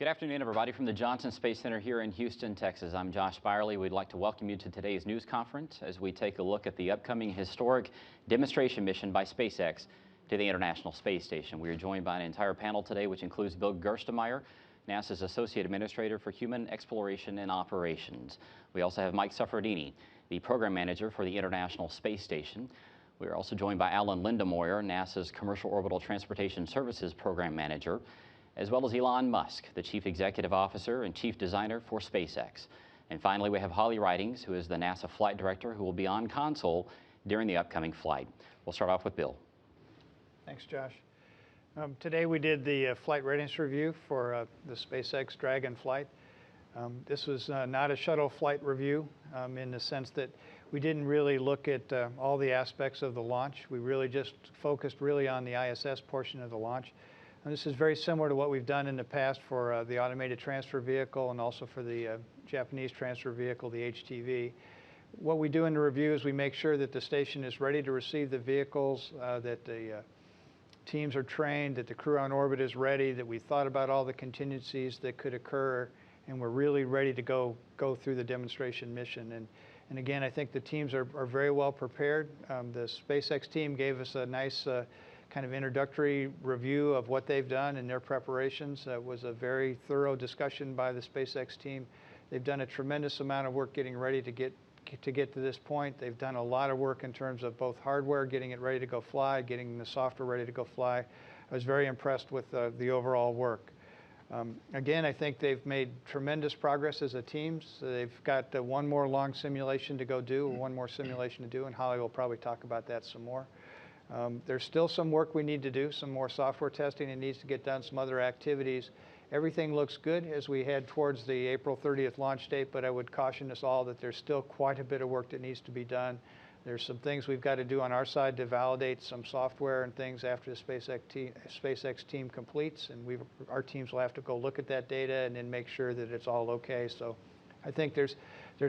Good afternoon, everybody, from the Johnson Space Center here in Houston, Texas. I'm Josh Byerly. We'd like to welcome you to today's news conference as we take a look at the upcoming historic demonstration mission by SpaceX to the International Space Station. We are joined by an entire panel today, which includes Bill Gerstenmaier, NASA's Associate Administrator for Human Exploration and Operations. We also have Mike Suffredini, the Program Manager for the International Space Station. We are also joined by Lindenmoyer, NASA's Commercial Orbital Transportation Services Program Manager, as well as Elon Musk, the Chief Executive Officer and Chief Designer for SpaceX. And finally, we have Holly Ridings, who is the NASA Flight Director, who will be on console during the upcoming flight. We'll start off with Bill. Thanks, Josh. Today we did the flight readiness review for the SpaceX Dragon flight. This was not a shuttle flight review in the sense that we didn't really look at all the aspects of the launch. We really just focused on the ISS portion of the launch. And this is very similar to what we've done in the past for the automated transfer vehicle and also for the Japanese transfer vehicle, the HTV. What we do in the review is we make sure that the station is ready to receive the vehicles, that the teams are trained, that the crew on orbit is ready, that we thought about all the contingencies that could occur, and we're really ready to go through the demonstration mission. And again, I think the teams are very well prepared. The SpaceX team gave us a nice kind of introductory review of what they've done in their preparations. It was a very thorough discussion by the SpaceX team. They've done a tremendous amount of work getting ready to get to this point. They've done a lot of work in terms of both hardware, getting it ready to go fly, getting the software ready to go fly. I was very impressed with the overall work. Again, I think they've made tremendous progress as a team. So they've got one more long simulation to go do, one more simulation to do, and Holly will probably talk about that some more. There's still some work we need to do, some more software testing that needs to get done, some other activities. Everything looks good as we head towards the April 30th launch date, but I would caution us all that there's still quite a bit of work that needs to be done. There's some things we've got to do on our side to validate some software and things after the SpaceX team completes, and our teams will have to go look at that data and then make sure that it's all okay. So I think there's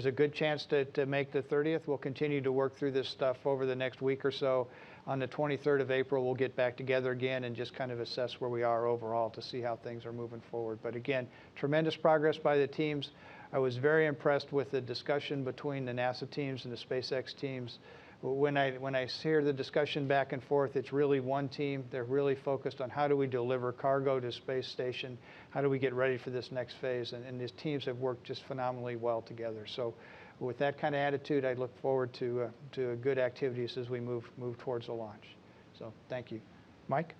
a good chance to make the 30th. We'll continue to work through this stuff over the next week or so. On the 23rd of April, we'll get back together again and just kind of assess where we are overall to see how things are moving forward. But again, tremendous progress by the teams. I was very impressed with the discussion between the NASA teams and the SpaceX teams. When I hear the discussion back and forth, it's really one team. They're really focused on how do we deliver cargo to space station, how do we get ready for this next phase, and these teams have worked just phenomenally well together. So with that kind of attitude, I look forward to good activities as we move towards the launch. So thank you. Mike?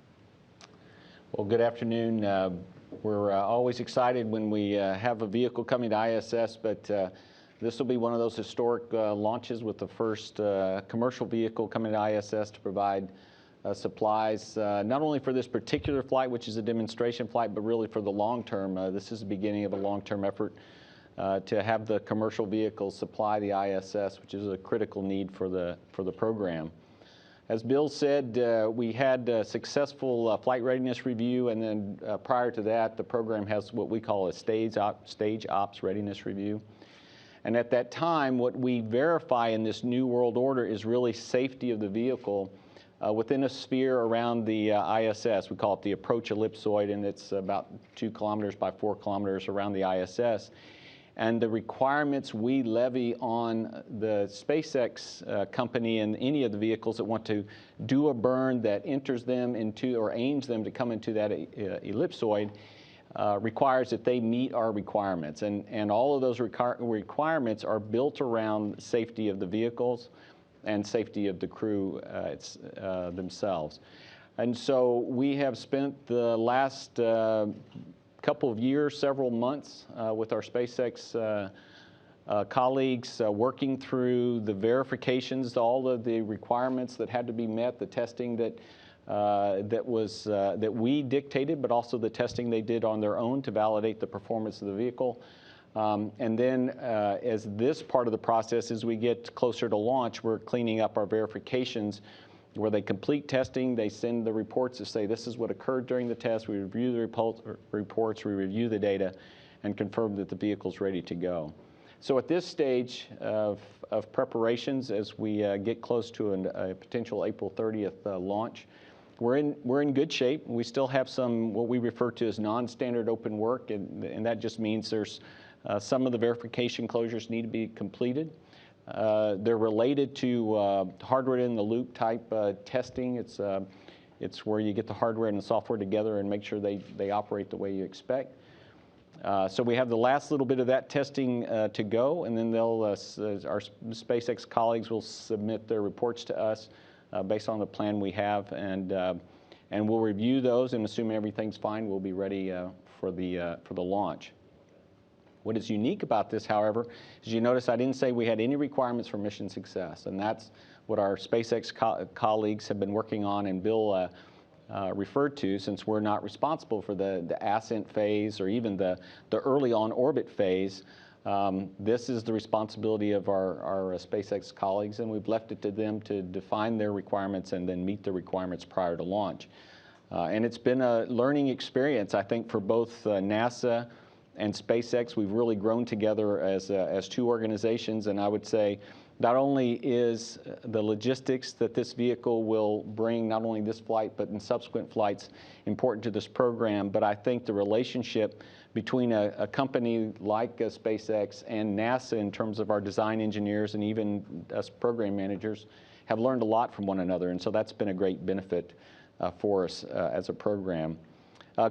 Well, good afternoon. We're always excited when we have a vehicle coming to ISS, but this will be one of those historic launches with the first commercial vehicle coming to ISS to provide supplies, not only for this particular flight, which is a demonstration flight, but really for the long term. This is the beginning of a long-term effort to have the commercial vehicles supply the ISS, which is a critical need for the program. As Bill said, we had a successful flight readiness review, and then prior to that, the program has what we call a stage ops readiness review. And at that time, what we verify in this new world order is really safety of the vehicle within a sphere around the ISS. We call it the approach ellipsoid, and it's about 2 kilometers by 4 kilometers around the ISS. And the requirements we levy on the SpaceX company and any of the vehicles that want to do a burn that enters them into or aims them to come into that ellipsoid requires that they meet our requirements. And all of those requirements are built around safety of the vehicles and safety of the crew themselves. And so we have spent the last couple of years, several months with our SpaceX colleagues working through the verifications, all of the requirements that had to be met, the testing that we dictated, but also the testing they did on their own to validate the performance of the vehicle. And then as this part of the process, as we get closer to launch, we're cleaning up our verifications where they complete testing, they send the reports to say this is what occurred during the test, we review the reports, we review the data, and confirm that the vehicle's ready to go. So at this stage of preparations, as we get close to a potential April 30th launch, we're in good shape. We still have some what we refer to as non-standard open work, and that just means there's some of the verification closures need to be completed. They're related to hardware in the loop type testing. It's where you get the hardware and the software together and make sure they operate the way you expect. So we have the last little bit of that testing to go, and then our SpaceX colleagues will submit their reports to us based on the plan we have, and we'll review those, and assuming everything's fine, we'll be ready for the launch. What is unique about this, however, is you notice I didn't say we had any requirements for mission success, and that's what our SpaceX colleagues have been working on, and Bill referred to, since we're not responsible for the ascent phase or even the early on orbit phase. This is the responsibility of our SpaceX colleagues, and we've left it to them to define their requirements and then meet the requirements prior to launch. And it's been a learning experience, I think, for both NASA and SpaceX. We've really grown together as two organizations, and I would say not only is the logistics that this vehicle will bring, not only this flight but in subsequent flights, important to this program, but I think the relationship between a company like SpaceX and NASA in terms of our design engineers and even us program managers have learned a lot from one another, and so that's been a great benefit for us as a program.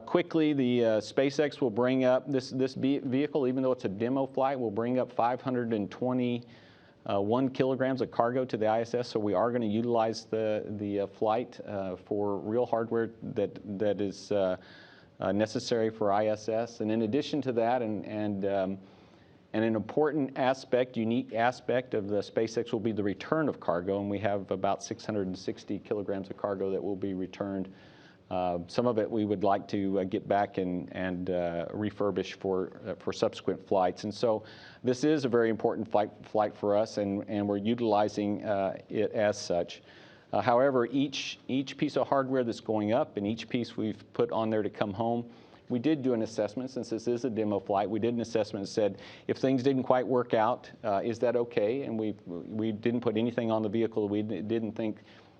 Quickly, the SpaceX will bring up this vehicle, even though it's a demo flight, will bring up 521 kilograms of cargo to the ISS, so we are going to utilize the flight for real hardware that is necessary for ISS. And in addition to that, and an important aspect, unique aspect of the SpaceX will be the return of cargo, and we have about 660 kilograms of cargo that will be returned. Some of it we would like to get back and refurbish for subsequent flights. And so this is a very important flight for us, and we're utilizing it as such. However, each piece of hardware that's going up and each piece we've put on there to come home, we did do an assessment. Since this is a demo flight, we did an assessment and said, if things didn't quite work out, is that okay? And we didn't put anything on the vehicle we didn't think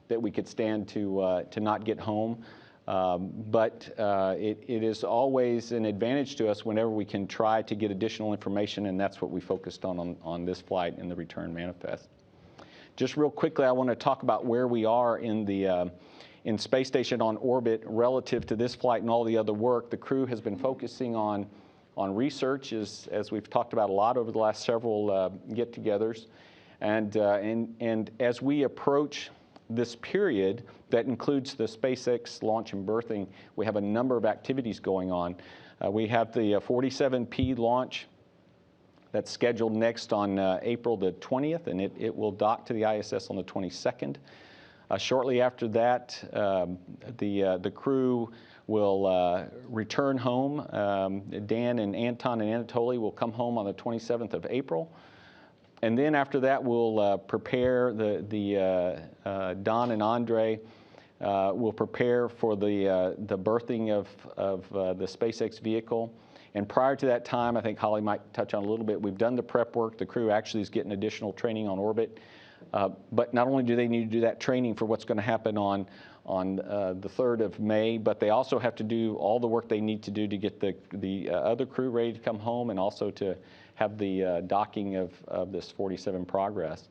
that we could stand to not get home. But it is always an advantage to us whenever we can try to get additional information, and that's what we focused on this flight in the return manifest. Just real quickly, I want to talk about where we are in the space station on orbit relative to this flight and all the other work. The crew has been focusing on research, as we've talked about a lot over the last several get-togethers, and as we approach this period that includes the SpaceX launch and berthing, we have a number of activities going on. We have the 47P launch that's scheduled next on April the 20th, and it will dock to the ISS on the 22nd. Shortly after that, the crew will return home. Dan and Anton and Anatoly will come home on the 27th of April. And then after that, we'll prepare Don and Andre will prepare for the berthing of the SpaceX vehicle. And prior to that time, I think Holly might touch on a little bit, we've done the prep work. The crew actually is getting additional training on orbit. But not only do they need to do that training for what's going to happen on the 3rd of May, but they also have to do all the work they need to do to get the other crew ready to come home, and also to have the docking of this 47 Progress.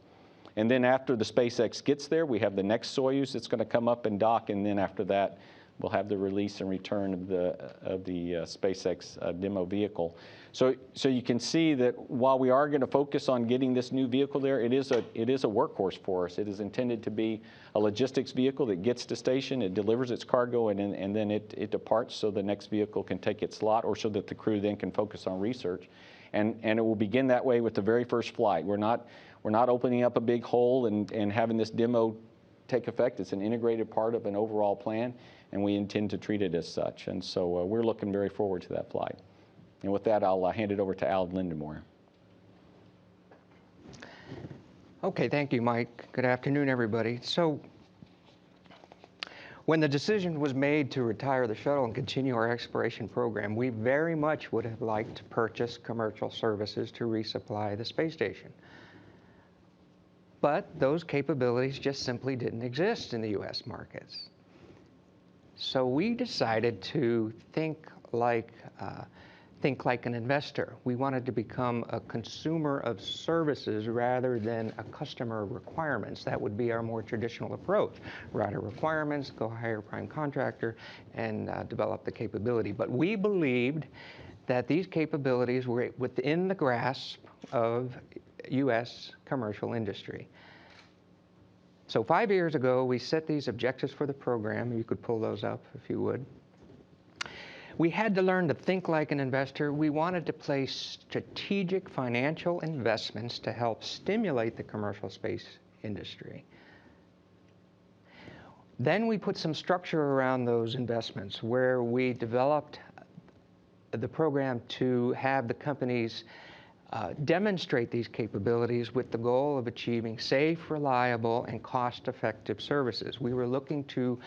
And then after the SpaceX gets there, we have the next Soyuz that's going to come up and dock, and then after that, we'll have the release and return of the SpaceX demo vehicle. So you can see that while we are going to focus on getting this new vehicle there, it is a workhorse for us. It is intended to be a logistics vehicle that gets to station, it delivers its cargo, and then it departs so the next vehicle can take its slot, or so that the crew then can focus on research. And it will begin that way with the very first flight. We're not opening up a big hole and having this demo take effect. It's an integrated part of an overall plan, and we intend to treat it as such. And so we're looking very forward to that flight. And with that, I'll hand it over to Al Lindenmoyer. Okay, thank you, Mike. Good afternoon, everybody. So when the decision was made to retire the shuttle and continue our exploration program, we very much would have liked to purchase commercial services to resupply the space station. But those capabilities just simply didn't exist in the U.S. markets. So we decided to think like an investor. We wanted to become a consumer of services rather than a customer of requirements. That would be our more traditional approach. Write our requirements, go hire a prime contractor, and develop the capability. But we believed that these capabilities were within the grasp of U.S. commercial industry. So 5 years ago, we set these objectives for the program. You could pull those up if you would. We had to learn to think like an investor. We wanted to place strategic financial investments to help stimulate the commercial space industry. Then we put some structure around those investments where we developed the program to have the companies demonstrate these capabilities with the goal of achieving safe, reliable, and cost-effective services. We were looking to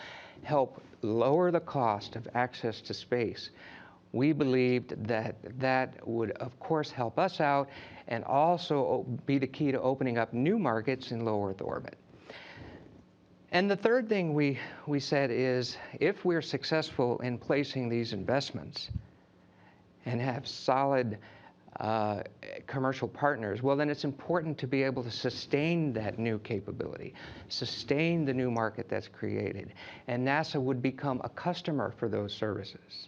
help lower the cost of access to space. We believed that that would, of course, help us out and also be the key to opening up new markets in low Earth orbit. And the third thing we said is, if we're successful in placing these investments and have solid commercial partners, well, then it's important to be able to sustain that new capability, sustain the new market that's created, and NASA would become a customer for those services.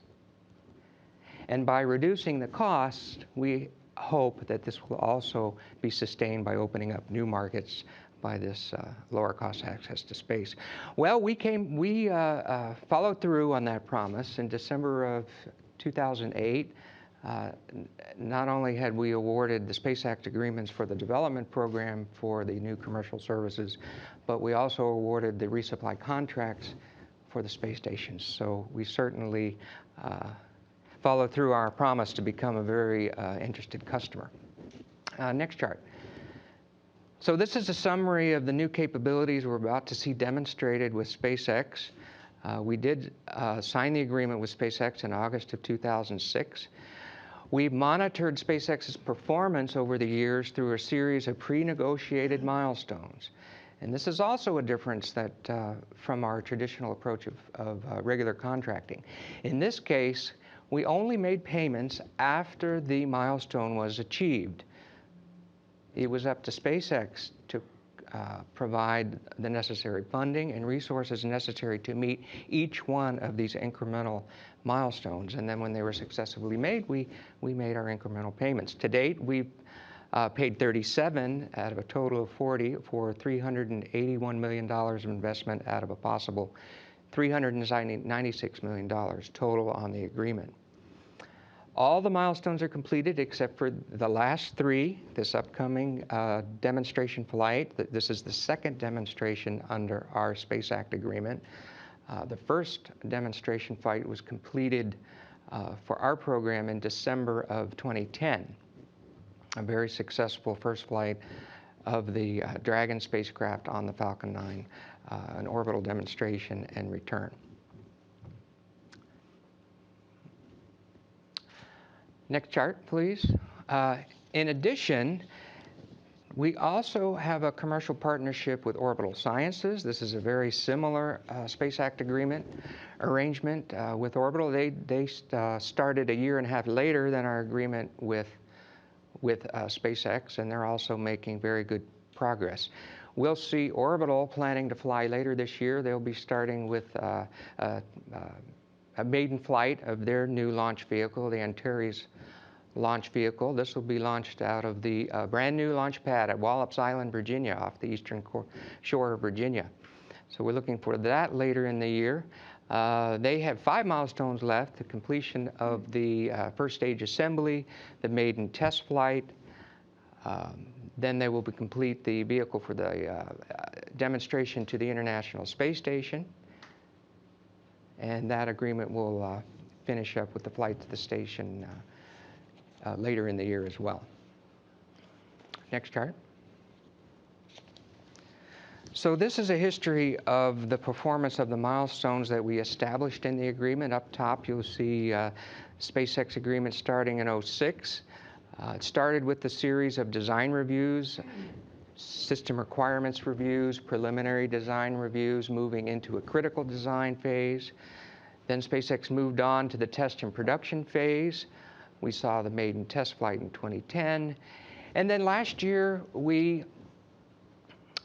And by reducing the cost, we hope that this will also be sustained by opening up new markets by this lower cost access to space. Well, we followed through on that promise. In December of 2008, not only had we awarded the SpaceX agreements for the development program for the new commercial services, but we also awarded the resupply contracts for the space stations. So we certainly followed through our promise to become a very interested customer. Next chart. So this is a summary of the new capabilities we're about to see demonstrated with SpaceX. We did sign the agreement with SpaceX in August of 2006. We've monitored SpaceX's performance over the years through a series of pre-negotiated milestones. And this is also a difference that from our traditional approach of regular contracting. In this case, we only made payments after the milestone was achieved. It was up to SpaceX to provide the necessary funding and resources necessary to meet each one of these incremental milestones. And then when they were successfully made, we made our incremental payments. To date, we've paid 37 out of a total of 40 for $381 million of investment out of a possible $396 million total on the agreement. All the milestones are completed except for the last three, this upcoming demonstration flight. This is the second demonstration under our SpaceX agreement. The first demonstration flight was completed for our program in December of 2010. A very successful first flight of the Dragon spacecraft on the Falcon 9, an orbital demonstration and return. Next chart, please. In addition, we also have a commercial partnership with Orbital Sciences. This is a very similar SpaceX agreement arrangement with Orbital. They started a year and a half later than our agreement with SpaceX, and they're also making very good progress. We'll see Orbital planning to fly later this year. They'll be starting with a maiden flight of their new launch vehicle, the Antares launch vehicle. This will be launched out of the brand new launch pad at Wallops Island, Virginia, off the eastern shore of Virginia. So we're looking for that later in the year. They have 5 milestones left: the completion of the first stage assembly, the maiden test flight. Then they will complete the vehicle for the demonstration to the International Space Station. And that agreement will finish up with the flight to the station later in the year as well. Next chart. So this is a history of the performance of the milestones that we established in the agreement. Up top, you'll see SpaceX agreement starting in 2006. It started with the series of design reviews, system requirements reviews, preliminary design reviews, moving into a critical design phase. Then SpaceX moved on to the test and production phase. We saw the maiden test flight in 2010. And then last year, we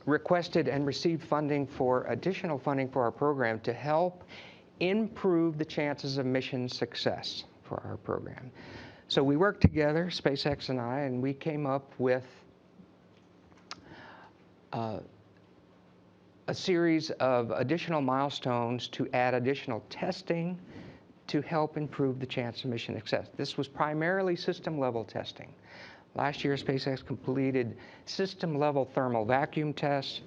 requested and received additional funding for our program to help improve the chances of mission success for our program. So we worked together, SpaceX and I, and we came up with a series of additional milestones to add additional testing to help improve the chance of mission success. This was primarily system-level testing. Last year, SpaceX completed system-level thermal vacuum tests,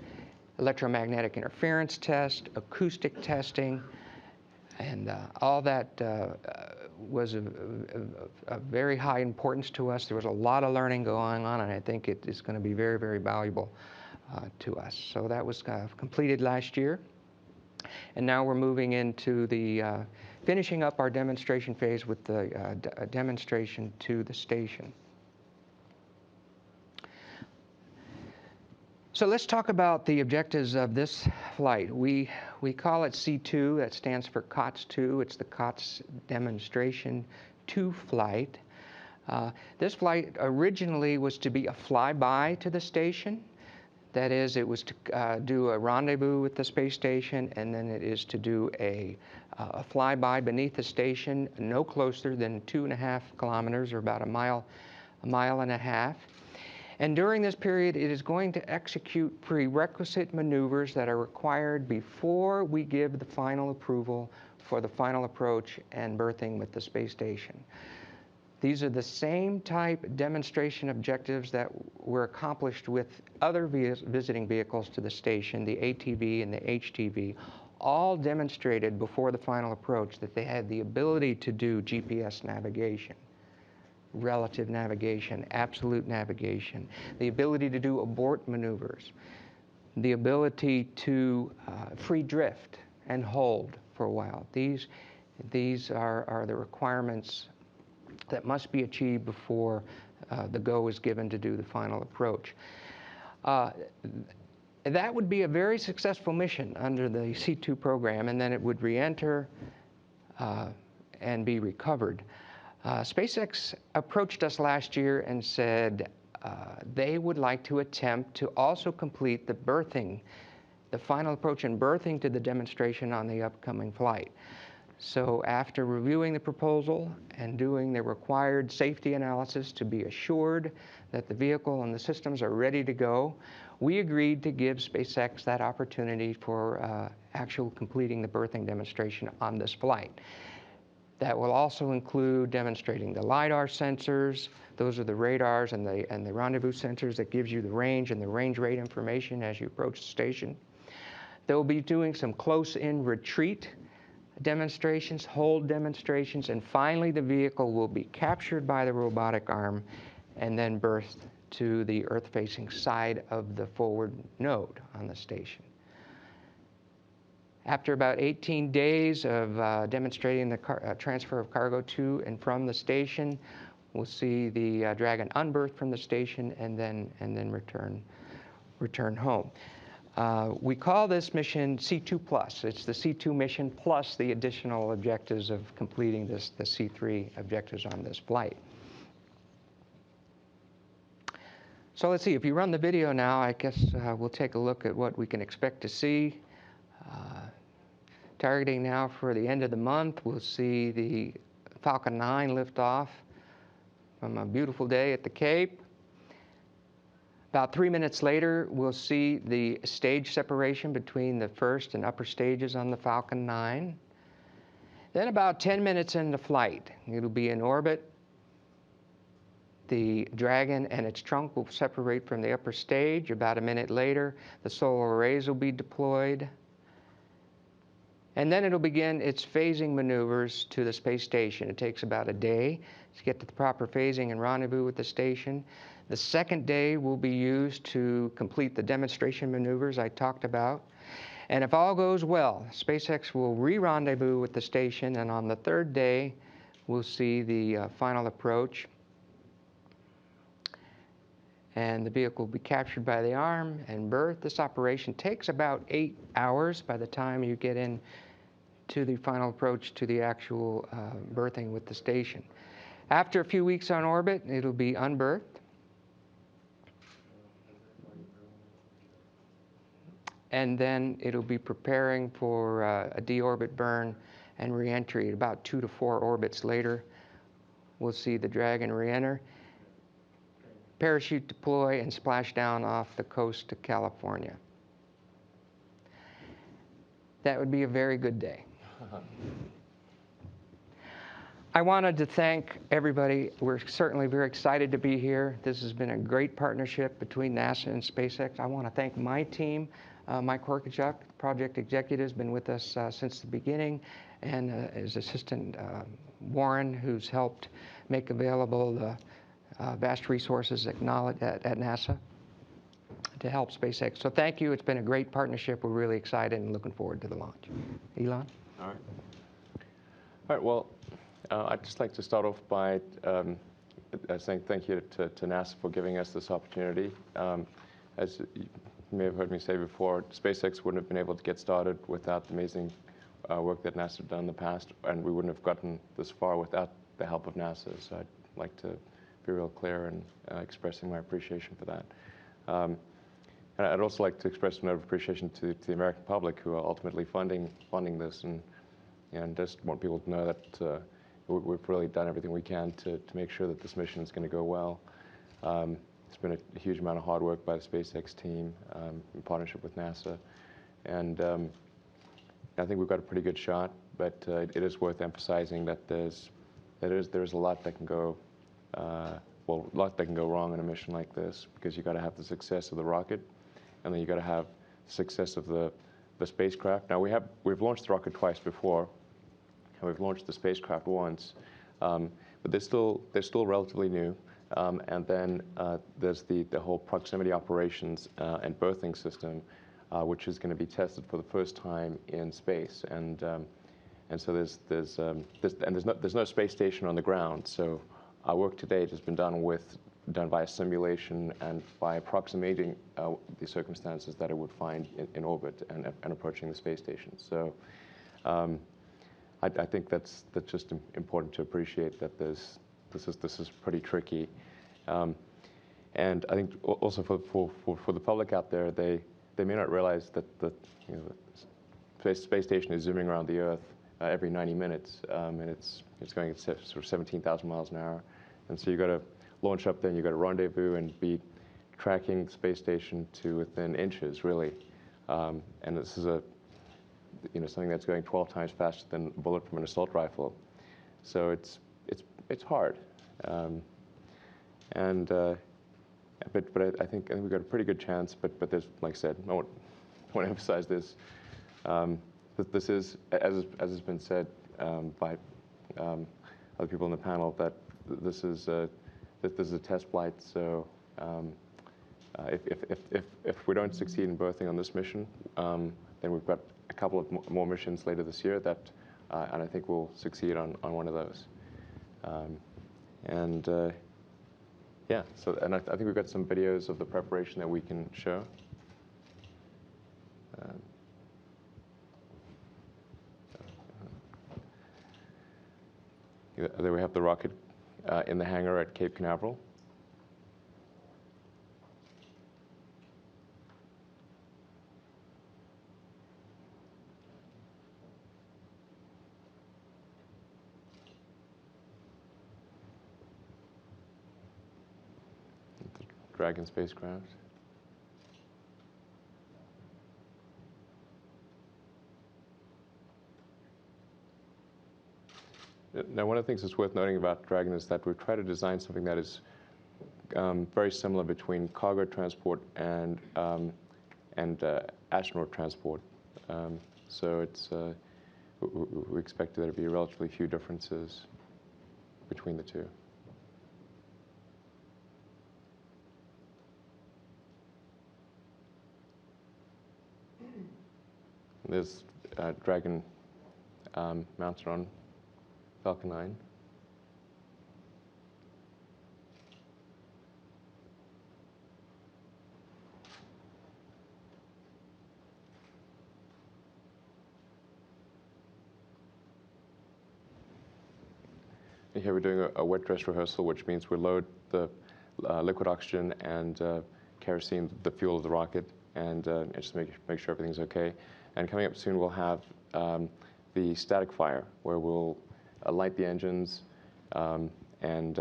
electromagnetic interference test, acoustic testing, and all that was of very high importance to us. There was a lot of learning going on, and I think it is going to be very, very valuable to us. So that was completed last year. And now we're moving into the finishing up our demonstration phase with the demonstration to the station. So let's talk about the objectives of this flight. We call it C2, that stands for COTS 2. It's the COTS Demonstration 2 flight. This flight originally was to be a flyby to the station. That is, it was to do a rendezvous with the space station, and then it is to do a flyby beneath the station, no closer than 2.5 kilometers, or about a mile and a half. And during this period, it is going to execute prerequisite maneuvers that are required before we give the final approval for the final approach and berthing with the space station. These are the same type demonstration objectives that were accomplished with other visiting vehicles to the station, the ATV and the HTV, all demonstrated before the final approach that they had the ability to do GPS navigation, relative navigation, absolute navigation, the ability to do abort maneuvers, the ability to free drift and hold for a while. These are the requirements that must be achieved before the go is given to do the final approach. That would be a very successful mission under the C2 program, and then it would re-enter and be recovered. SpaceX approached us last year and said they would like to attempt to also complete the berthing, the final approach and berthing to the demonstration on the upcoming flight. So after reviewing the proposal and doing the required safety analysis to be assured that the vehicle and the systems are ready to go, we agreed to give SpaceX that opportunity for actual completing the berthing demonstration on this flight. That will also include demonstrating the LiDAR sensors. Those are the radars and the rendezvous sensors that gives you the range and the range rate information as you approach the station. They'll be doing some close-in retreat demonstrations, hold demonstrations, and finally the vehicle will be captured by the robotic arm and then berthed to the Earth-facing side of the forward node on the station. After about 18 days of demonstrating the transfer of cargo to and from the station, we'll see the Dragon unberth from the station and then return home. We call this mission C2+. It's the C2 mission plus the additional objectives of completing the C3 objectives on this flight. So let's see, if you run the video now, I guess we'll take a look at what we can expect to see. Targeting now for the end of the month, we'll see the Falcon 9 lift off from a beautiful day at the Cape. About 3 minutes later, we'll see the stage separation between the first and upper stages on the Falcon 9. Then about 10 minutes into flight, it'll be in orbit. The Dragon and its trunk will separate from the upper stage. About a minute later, the solar arrays will be deployed. And then it'll begin its phasing maneuvers to the space station. It takes about a day to get to the proper phasing and rendezvous with the station. The second day will be used to complete the demonstration maneuvers I talked about. And if all goes well, SpaceX will re-rendezvous with the station, and on the third day, we'll see the final approach. And the vehicle will be captured by the arm and berthed. This operation takes about 8 hours by the time you get in to the final approach to the actual berthing with the station. After a few weeks on orbit, it'll be unberthed. And then it'll be preparing for a deorbit burn and reentry. About 2 to 4 orbits later, we'll see the Dragon reenter, parachute deploy, and splash down off the coast of California. That would be a very good day. I wanted to thank everybody. We're certainly very excited to be here. This has been a great partnership between NASA and SpaceX. I want to thank my team. Mike Horkachuk, project executive, has been with us since the beginning, and his assistant Warren, who's helped make available the vast resources at NASA to help SpaceX. So thank you. It's been a great partnership. We're really excited and looking forward to the launch. Elon? All right, well, I'd just like to start off by saying thank you to NASA for giving us this opportunity. As you may have heard me say before, SpaceX wouldn't have been able to get started without the amazing work that NASA has done in the past, and we wouldn't have gotten this far without the help of NASA. So I'd like to be real clear in expressing my appreciation for that. And I'd also like to express a note of appreciation to the American public who are ultimately funding this, and just want people to know that we've really done everything we can to make sure that this mission is going to go well. It's been a huge amount of hard work by the SpaceX team in partnership with NASA, and I think we've got a pretty good shot. But it is worth emphasizing that there's a lot that can go a lot that can go wrong in a mission like this, because you've got to have the success of the rocket, and then you've got to have the success of the spacecraft. Now we've launched the rocket twice before, and we've launched the spacecraft once, but they're still relatively new. And then there's the whole proximity operations and berthing system, which is going to be tested for the first time in space. And so there's no space station on the ground. So our work to date has been done by simulation and by approximating the circumstances that it would find in orbit and approaching the space station. So I think that's just important to appreciate, that this is pretty tricky. And I think also for the public out there, they may not realize that the space station is zooming around the Earth every 90 minutes, and it's going at sort of 17,000 miles an hour. And so you've got to launch up there, and you've got to rendezvous and be tracking the space station to within inches, really. And this is something that's going 12 times faster than a bullet from an assault rifle. So it's hard. But I think we've got a pretty good chance. But there's, like I said, I want to emphasize this. This is, as has been said by other people in the panel, that this is a test flight. So if we don't succeed in berthing on this mission, then we've got a couple of more missions later this year that, and I think we'll succeed on one of those. Yeah, so and I think we've got some videos of the preparation that we can show. There we have the rocket in the hangar at Cape Canaveral. The Dragon spacecraft. Now, one of the things that's worth noting about Dragon is that we've tried to design something that is very similar between cargo transport and astronaut transport. So it's we expect there to be relatively few differences between the two. There's Dragon mounted on Falcon 9. here we're doing a wet dress rehearsal, which means we load the liquid oxygen and kerosene, the fuel of the rocket, and just make sure everything's okay. And coming up soon, we'll have the static fire, where we'll light the engines and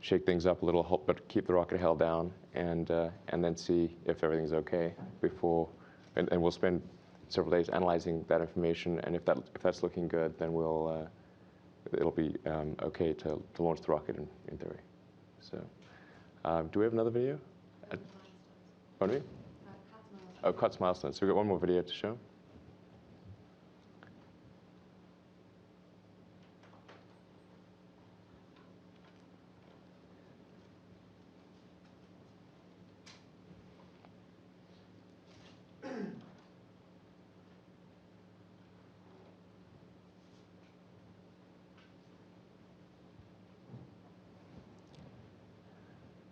shake things up a little, but keep the rocket held down, and then see if everything's okay before. And we'll spend several days analyzing that information, and if that's looking good, then it'll be okay to launch the rocket in theory. So, do we have another video? Pardon me? Oh, COTS milestones. So we've got one more video to show.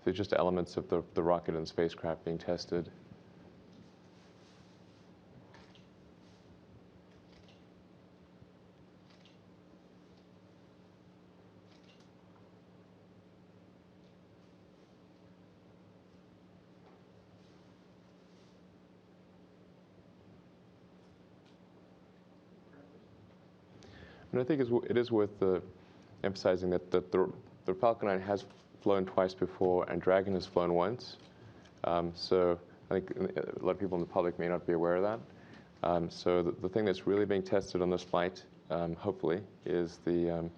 So just elements of the rocket and spacecraft being tested. And I think it is worth emphasizing that the Falcon 9 has flown twice before, and Dragon has flown once. So I think a lot of people in the public may not be aware of that. So the thing that's really being tested on this flight, hopefully, is the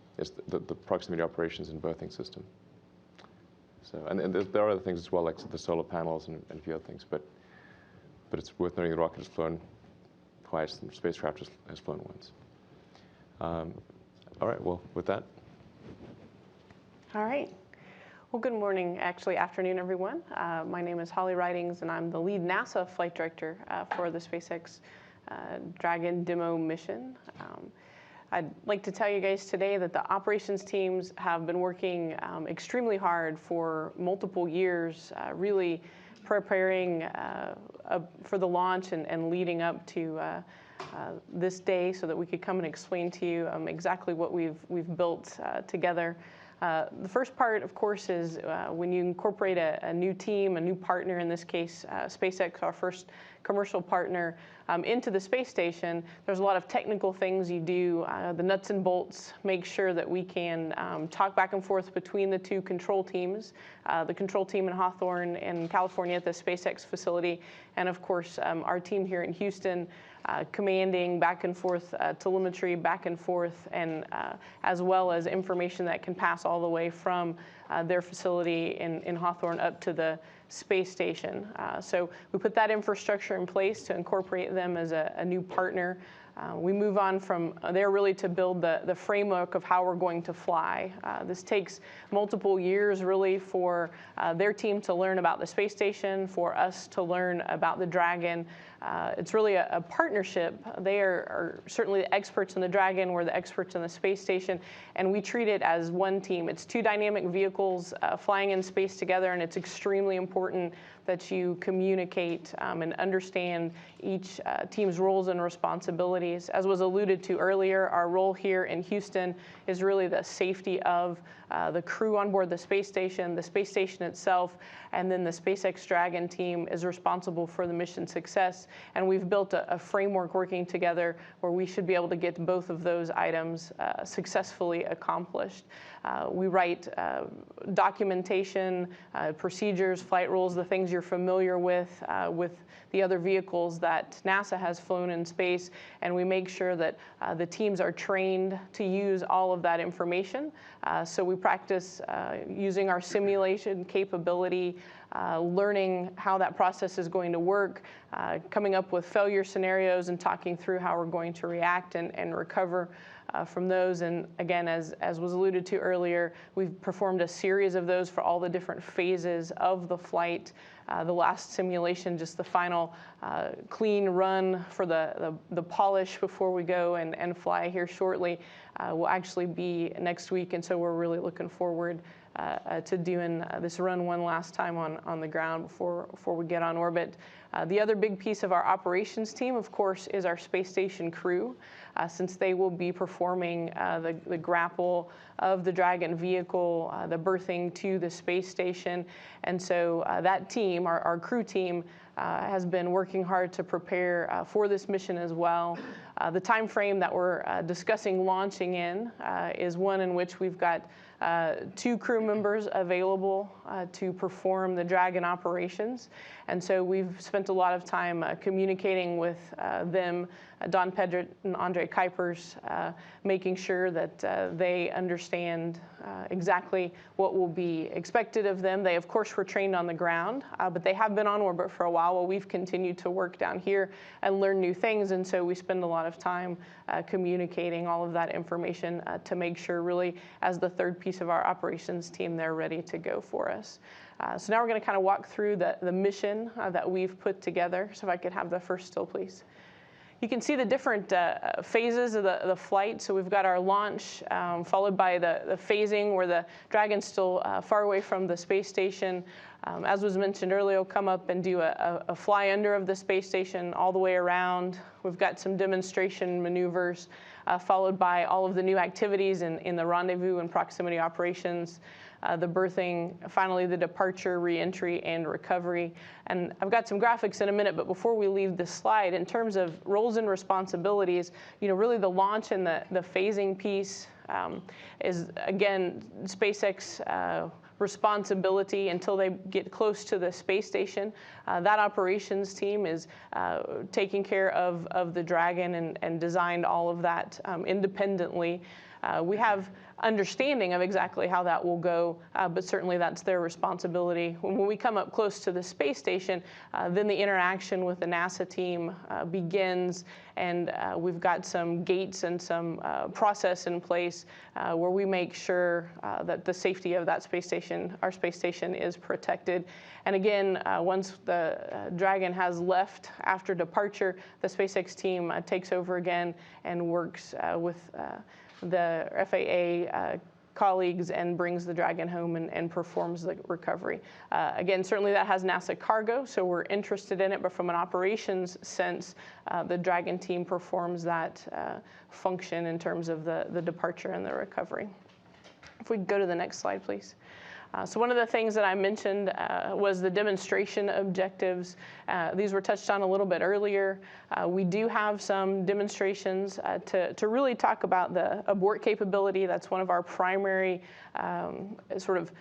proximity operations and berthing system. So, and there are other things as well, like the solar panels and a few other things. But it's worth noting the rocket has flown twice, and the spacecraft has flown once. All right. Well, with that. All right. Well, good morning, actually afternoon, everyone. My name is Holly Ridings, and I'm the lead NASA flight director for the SpaceX Dragon demo mission. I'd like to tell you guys today that the operations teams have been working extremely hard for multiple years, really preparing for the launch and leading up to this day so that we could come and explain to you exactly what we've built together. The first part, of course, is when you incorporate a new team, a new partner, in this case, SpaceX, our first commercial partner, into the space station. There's a lot of technical things you do, the nuts and bolts, make sure that we can talk back and forth between the two control teams, the control team in Hawthorne in California at the SpaceX facility, and of course, our team here in Houston, commanding back and forth telemetry, back and forth, and as well as information that can pass all the way from their facility in Hawthorne up to the space station. So we put that infrastructure in place to incorporate them as a new partner. We move on from there really to build the framework of how we're going to fly. This takes multiple years really for their team to learn about the space station, for us to learn about the Dragon. It's really a partnership. They are certainly the experts in the Dragon, we're the experts in the space station, and we treat it as one team. It's two dynamic vehicles flying in space together, and it's extremely important that you communicate and understand each team's roles and responsibilities. As was alluded to earlier, our role here in Houston is really the safety of the crew on board the space station itself, and then the SpaceX Dragon team is responsible for the mission success. And we've built a framework working together where we should be able to get both of those items successfully accomplished. We write documentation, procedures, flight rules, the things you're familiar with the other vehicles that NASA has flown in space, and we make sure that the teams are trained to use all of that information. So we practice using our simulation capability, learning how that process is going to work, coming up with failure scenarios and talking through how we're going to react and recover from those. And again, as was alluded to earlier, we've performed a series of those for all the different phases of the flight. The last simulation, just the final clean run for the polish before we go and fly here shortly, will actually be next week. And so we're really looking forward to doing this run one last time on the ground before we get on orbit. The other big piece of our operations team, of course, is our space station crew, since they will be performing the grapple of the Dragon vehicle, the berthing to the space station. And so that team, our crew team, has been working hard to prepare for this mission as well. The time frame that we're discussing launching in is one in which we've got 2 crew members available to perform the Dragon operations. And so we've spent a lot of time communicating with them, Don Pedret and Andre Kuipers, making sure that they understand exactly what will be expected of them. They, of course, were trained on the ground, but they have been on orbit for a while we've continued to work down here and learn new things. And so we spend a lot of time communicating all of that information to make sure, really, as the third piece of our operations team, they're ready to go for us. So now we're going to kind of walk through the mission that we've put together. So if I could have the first still, please. You can see the different phases of the flight. So we've got our launch, followed by the phasing where the Dragon's still far away from the space station. As was mentioned earlier, we'll come up and do a fly under of the space station all the way around. We've got some demonstration maneuvers, followed by all of the new activities in the rendezvous and proximity operations. The berthing, finally the departure, re-entry, and recovery. And I've got some graphics in a minute, but before we leave this slide, in terms of roles and responsibilities, really the launch and the phasing piece is, again, SpaceX responsibility until they get close to the space station. That operations team is taking care of the Dragon and designed all of that independently. We have understanding of exactly how that will go, but certainly that's their responsibility. When we come up close to the space station, then the interaction with the NASA team begins, and we've got some gates and some process in place where we make sure that the safety of that space station, our space station, is protected. And again, once the Dragon has left after departure, the SpaceX team takes over again and works with the FAA colleagues and brings the Dragon home and performs the recovery. Again, certainly that has NASA cargo, so we're interested in it, but from an operations sense, the Dragon team performs that function in terms of the departure and the recovery. If we go to the next slide, please. So one of the things that I mentioned was the demonstration objectives. These were touched on a little bit earlier. We do have some demonstrations to really talk about the abort capability. That's one of our primary sort of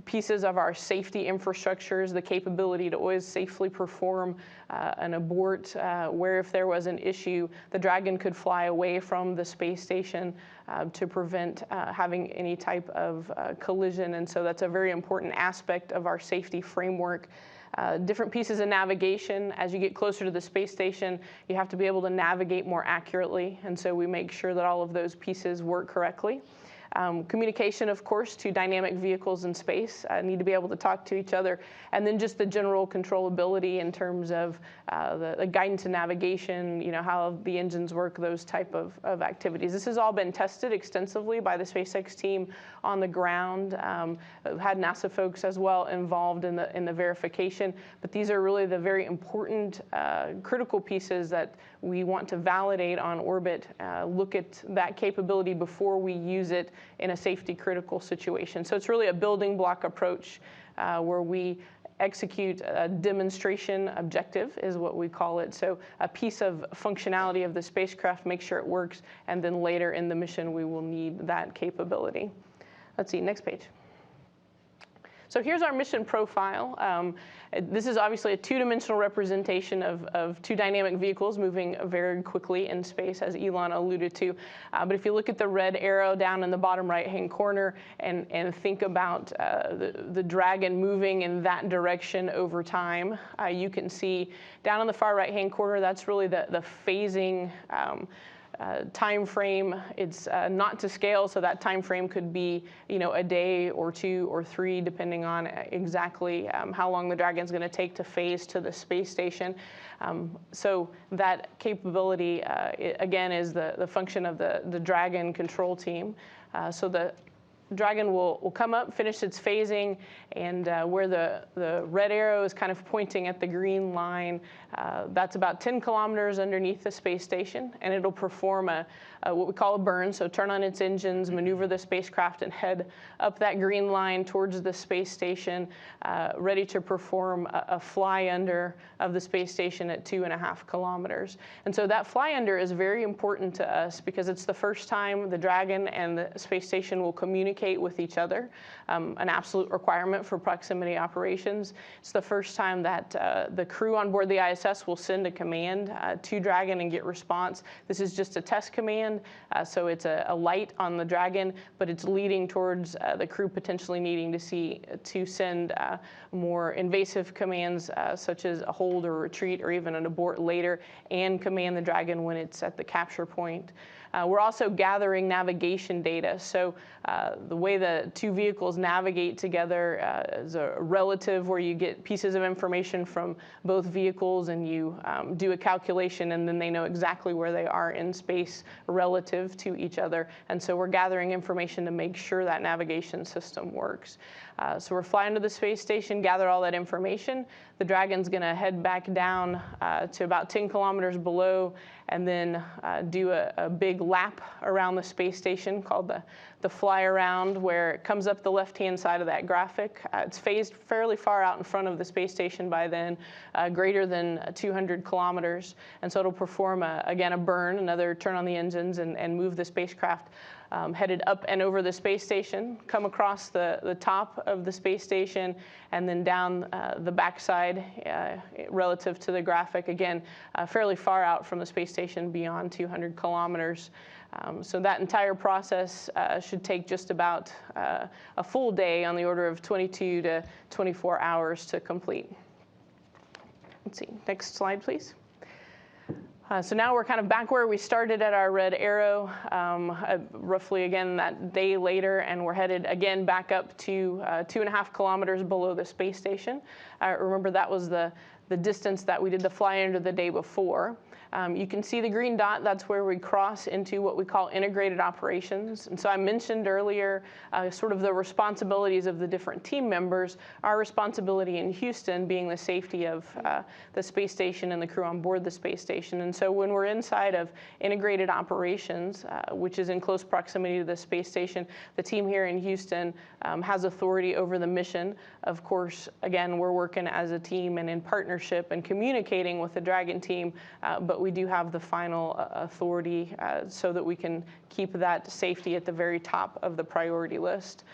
pieces of our safety infrastructures, the capability to always safely perform an abort where, if there was an issue, the Dragon could fly away from the space station to prevent having any type of collision. And so that's a very important aspect of our safety framework. Different pieces of navigation. As you get closer to the space station, you have to be able to navigate more accurately. And so we make sure that all of those pieces work correctly. Communication, of course, to dynamic vehicles in space need to be able to talk to each other. And then just the general controllability in terms of the guidance and navigation, how the engines work, those type of activities. This has all been tested extensively by the SpaceX team on the ground. We've had NASA folks as well involved in the verification. But these are really the very important, critical pieces that we want to validate on orbit, look at that capability before we use it in a safety critical situation. So it's really a building block approach where we execute a demonstration objective is what we call it. So a piece of functionality of the spacecraft, make sure it works, and then later in the mission we will need that capability. Let's see, next page. So here's our mission profile. This is obviously a two-dimensional representation of two dynamic vehicles moving very quickly in space, as Elon alluded to. But if you look at the red arrow down in the bottom right-hand corner and think about the Dragon moving in that direction over time, you can see down in the far right-hand corner, that's really the phasing time frame. It's not to scale, so that time frame could be, a day or 2 or 3, depending on exactly how long the Dragon's going to take to phase to the space station. So that capability, again, is the function of the Dragon control team. So the Dragon will come up, finish its phasing, and where the red arrow is kind of pointing at the green line, that's about 10 kilometers underneath the space station, and it'll perform what we call a burn, so turn on its engines, maneuver the spacecraft, and head up that green line towards the space station, ready to perform a fly under of the space station at 2.5 kilometers. And so that fly under is very important to us because it's the first time the Dragon and the space station will communicate with each other, an absolute requirement for proximity operations. It's the first time that the crew on board the ISS will send a command to Dragon and get response. This is just a test command, so it's a light on the Dragon, but it's leading towards the crew potentially needing to send more invasive commands such as a hold or retreat or even an abort later, and command the Dragon when it's at the capture point. We're also gathering navigation data. So the way the two vehicles navigate together is a relative where you get pieces of information from both vehicles and you do a calculation, and then they know exactly where they are in space relative to each other. And so we're gathering information to make sure that navigation system works. So we're flying to the space station, gather all that information. The Dragon's going to head back down to about 10 kilometers below, and then do a big lap around the space station called the fly around, where it comes up the left-hand side of that graphic. It's phased fairly far out in front of the space station by then, greater than 200 kilometers. And so it'll perform, again, a burn, another turn on the engines, and move the spacecraft headed up and over the space station, come across the top of the space station, and then down the backside relative to the graphic, again, fairly far out from the space station, beyond 200 kilometers. So that entire process should take just about a full day, on the order of 22 to 24 hours to complete. Let's see, next slide, please. So now we're kind of back where we started at our red arrow, roughly, again, that day later, and we're headed again back up to 2.5 kilometers below the space station. Remember, that was the distance that we did the fly under the day before. You can see the green dot. That's where we cross into what we call integrated operations. And so I mentioned earlier sort of the responsibilities of the different team members. Our responsibility in Houston being the safety of the space station and the crew on board the space station. And so when we're inside of integrated operations, which is in close proximity to the space station, the team here in Houston has authority over the mission. Of course, again, we're working as a team and in partnership and communicating with the Dragon team, but we do have the final authority so that we can keep that safety at the very top of the priority list.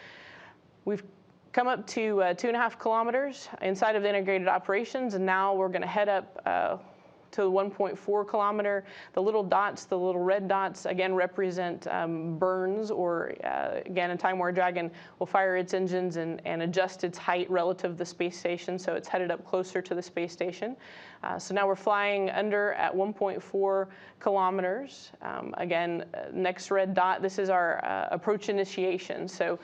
We've come up to 2.5 kilometers inside of the integrated operations, and now we're going to head up to 1.4 kilometer. The little dots, the little red dots, again represent burns, or again, a time where Dragon will fire its engines and adjust its height relative to the space station, so it's headed up closer to the space station. So now we're flying under at 1.4 kilometers. Again, next red dot, this is our approach initiation. So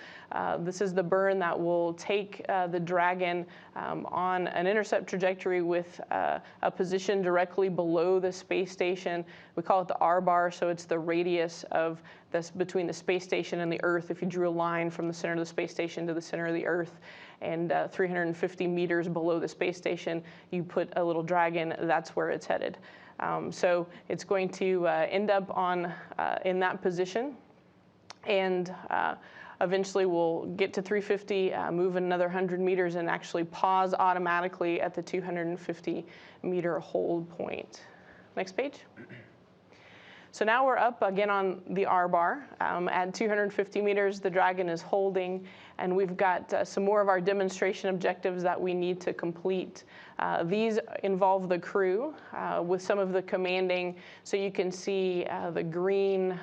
this is the burn that will take the Dragon on an intercept trajectory with a position directly below the space station. We call it the R-bar, so it's the radius of this between the space station and the Earth. If you drew a line from the center of the space station to the center of the Earth, and 350 meters below the space station, you put a little Dragon, that's where it's headed. So it's going to end up in that position, and eventually we'll get to 350, move another 100 meters, and actually pause automatically at the 250 meter hold point. Next page. So now we're up again on the R-bar. At 250 meters, the Dragon is holding, and we've got some more of our demonstration objectives that we need to complete. These involve the crew with some of the commanding. So you can see the green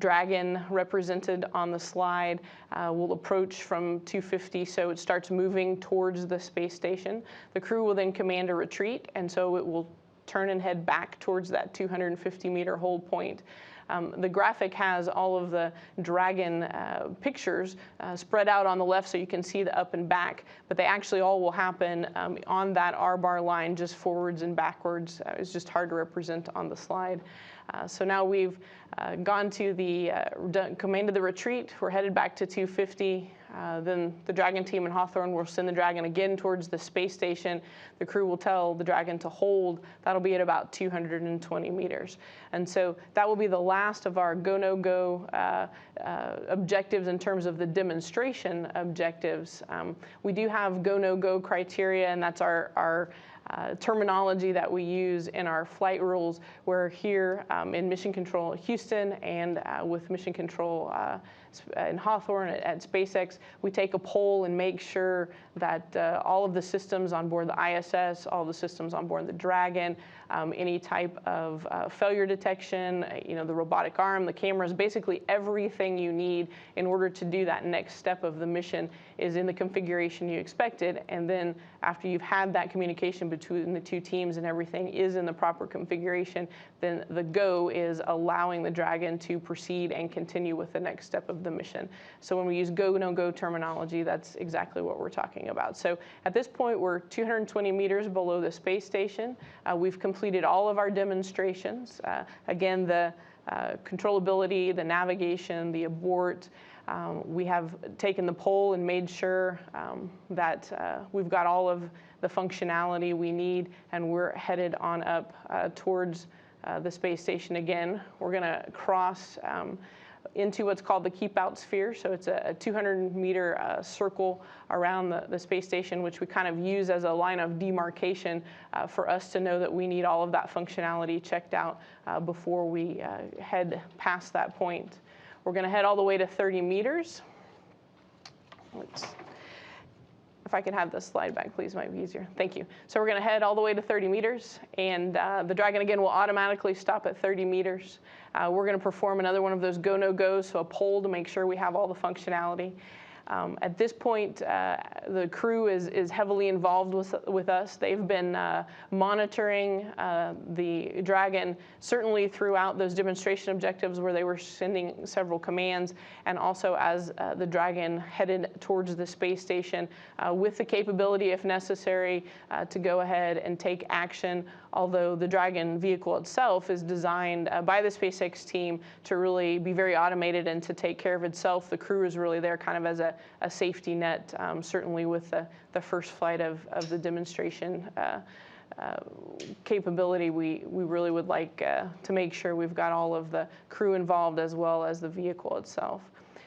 Dragon represented on the slide will approach from 250, so it starts moving towards the space station. The crew will then command a retreat, and so it will turn and head back towards that 250 meter hold point. The graphic has all of the Dragon pictures spread out on the left so you can see the up and back, but they actually all will happen on that R-bar line, just forwards and backwards. It's just hard to represent on the slide. So now we've gone to commanded the retreat. We're headed back to 250. Then the Dragon team in Hawthorne will send the Dragon again towards the space station. The crew will tell the Dragon to hold. That'll be at about 220 meters. And so that will be the last of our go, no go objectives in terms of the demonstration objectives. We do have go, no go criteria, and that's our terminology that we use in our flight rules. We're here in Mission Control Houston and with Mission Control in Hawthorne at SpaceX. We take a poll and make sure that all of the systems on board the ISS, all the systems on board the Dragon, any type of failure detection, the robotic arm, the cameras, basically everything you need in order to do that next step of the mission is in the configuration you expected. And then after you've had that communication between the two teams and everything is in the proper configuration, then the go is allowing the Dragon to proceed and continue with the next step of the mission. So when we use go, no go terminology, that's exactly what we're talking about. So at this point, we're 220 meters below the space station. We've completed all of our demonstrations. Again, the controllability, the navigation, the abort. We have taken the poll and made sure that we've got all of the functionality we need, and we're headed on up towards the space station again. We're going to cross into what's called the keep out sphere. So it's a 200-meter circle around the space station, which we kind of use as a line of demarcation for us to know that we need all of that functionality checked out before we head past that point. We're going to head all the way to 30 meters. If I could have this slide back, please, might be easier. Thank you. So we're going to head all the way to 30 meters, and the Dragon, again, will automatically stop at 30 meters. We're going to perform another one of those go, no goes, so a poll to make sure we have all the functionality. At this point, the crew is heavily involved with us. They've been monitoring the Dragon, certainly throughout those demonstration objectives where they were sending several commands, and also as the Dragon headed towards the space station with the capability, if necessary, to go ahead and take action. Although the Dragon vehicle itself is designed by the SpaceX team to really be very automated and to take care of itself, the crew is really there kind of as a safety net, certainly with the first flight of the demonstration capability. We really would like to make sure we've got all of the crew involved as well as the vehicle itself.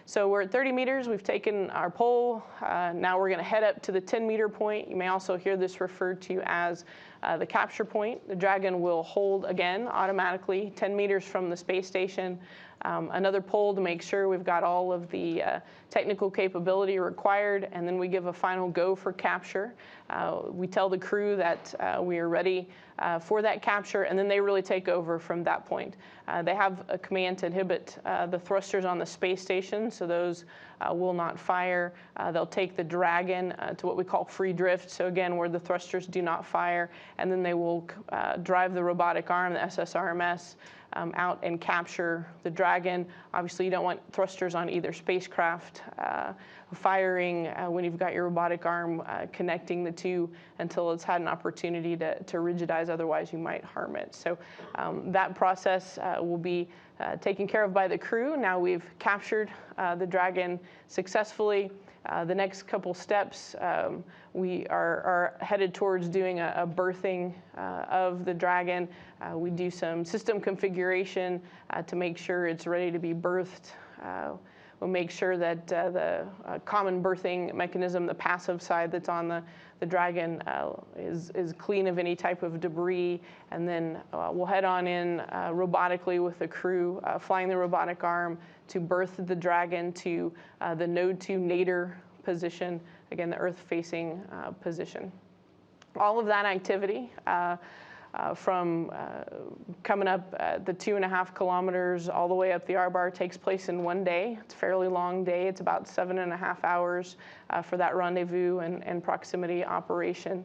So we're at 30 meters. We've taken our poll. Now we're going to head up to the 10-meter point. You may also hear this referred to as the capture point. The Dragon will hold again automatically 10 meters from the space station. Another poll to make sure we've got all of the technical capability required, and then we give a final go for capture. We tell the crew that we are ready for that capture, and then they really take over from that point. They have a command to inhibit the thrusters on the space station, so those will not fire. They'll take the Dragon to what we call free drift, so again, where the thrusters do not fire, and then they will drive the robotic arm, the SSRMS, out and capture the Dragon. Obviously, you don't want thrusters on either spacecraft firing when you've got your robotic arm connecting the two until it's had an opportunity to rigidize, otherwise you might harm it. So that process will be taken care of by the crew. Now we've captured the Dragon successfully. The next couple steps, we are headed towards doing a berthing of the Dragon. We do some system configuration to make sure it's ready to be berthed. We'll make sure that the common berthing mechanism, the passive side that's on the Dragon, is clean of any type of debris. And then we'll head on in robotically with the crew, flying the robotic arm to berth the Dragon to the Node 2 nadir position, again, the Earth-facing position. All of that activity from coming up the 2.5 kilometers all the way up the R-bar takes place in one day. It's a fairly long day. It's about 7.5 hours for that rendezvous and proximity operation.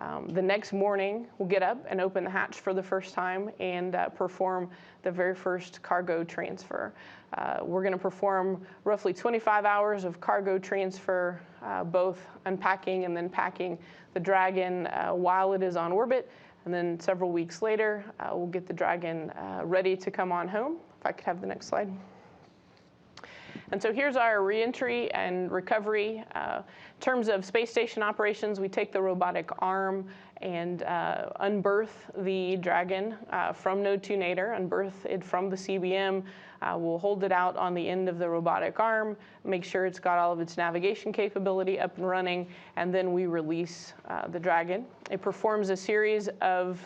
The next morning, we'll get up and open the hatch for the first time and perform the very first cargo transfer. We're going to perform roughly 25 hours of cargo transfer, both unpacking and then packing the Dragon while it is on orbit. And then several weeks later, we'll get the Dragon ready to come on home. If I could have the next slide. And so here's our reentry and recovery. In terms of space station operations, we take the robotic arm and unberth the Dragon from Node 2 Nadir, unberth it from the CBM. We'll hold it out on the end of the robotic arm, make sure it's got all of its navigation capability up and running, and then we release the Dragon. It performs a series of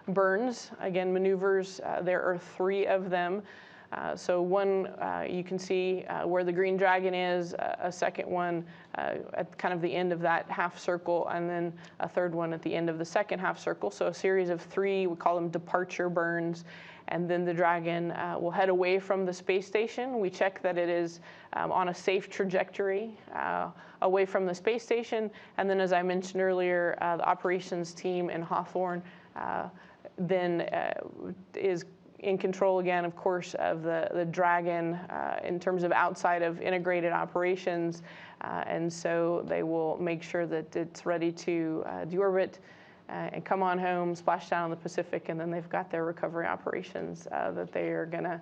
burns, again, maneuvers. There are 3 of them. So one, you can see where the green Dragon is, a second one at kind of the end of that half circle, and then a third one at the end of the second half circle. So a series of 3, we call them departure burns. And then the Dragon will head away from the space station. We check that it is on a safe trajectory away from the space station. And then, as I mentioned earlier, the operations team in Hawthorne then is in control again, of course, of the Dragon in terms of outside of integrated operations. And so they will make sure that it's ready to deorbit and come on home, splash down in the Pacific, and then they've got their recovery operations that they are going to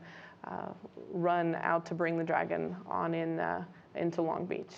run out to bring the Dragon on into Long Beach.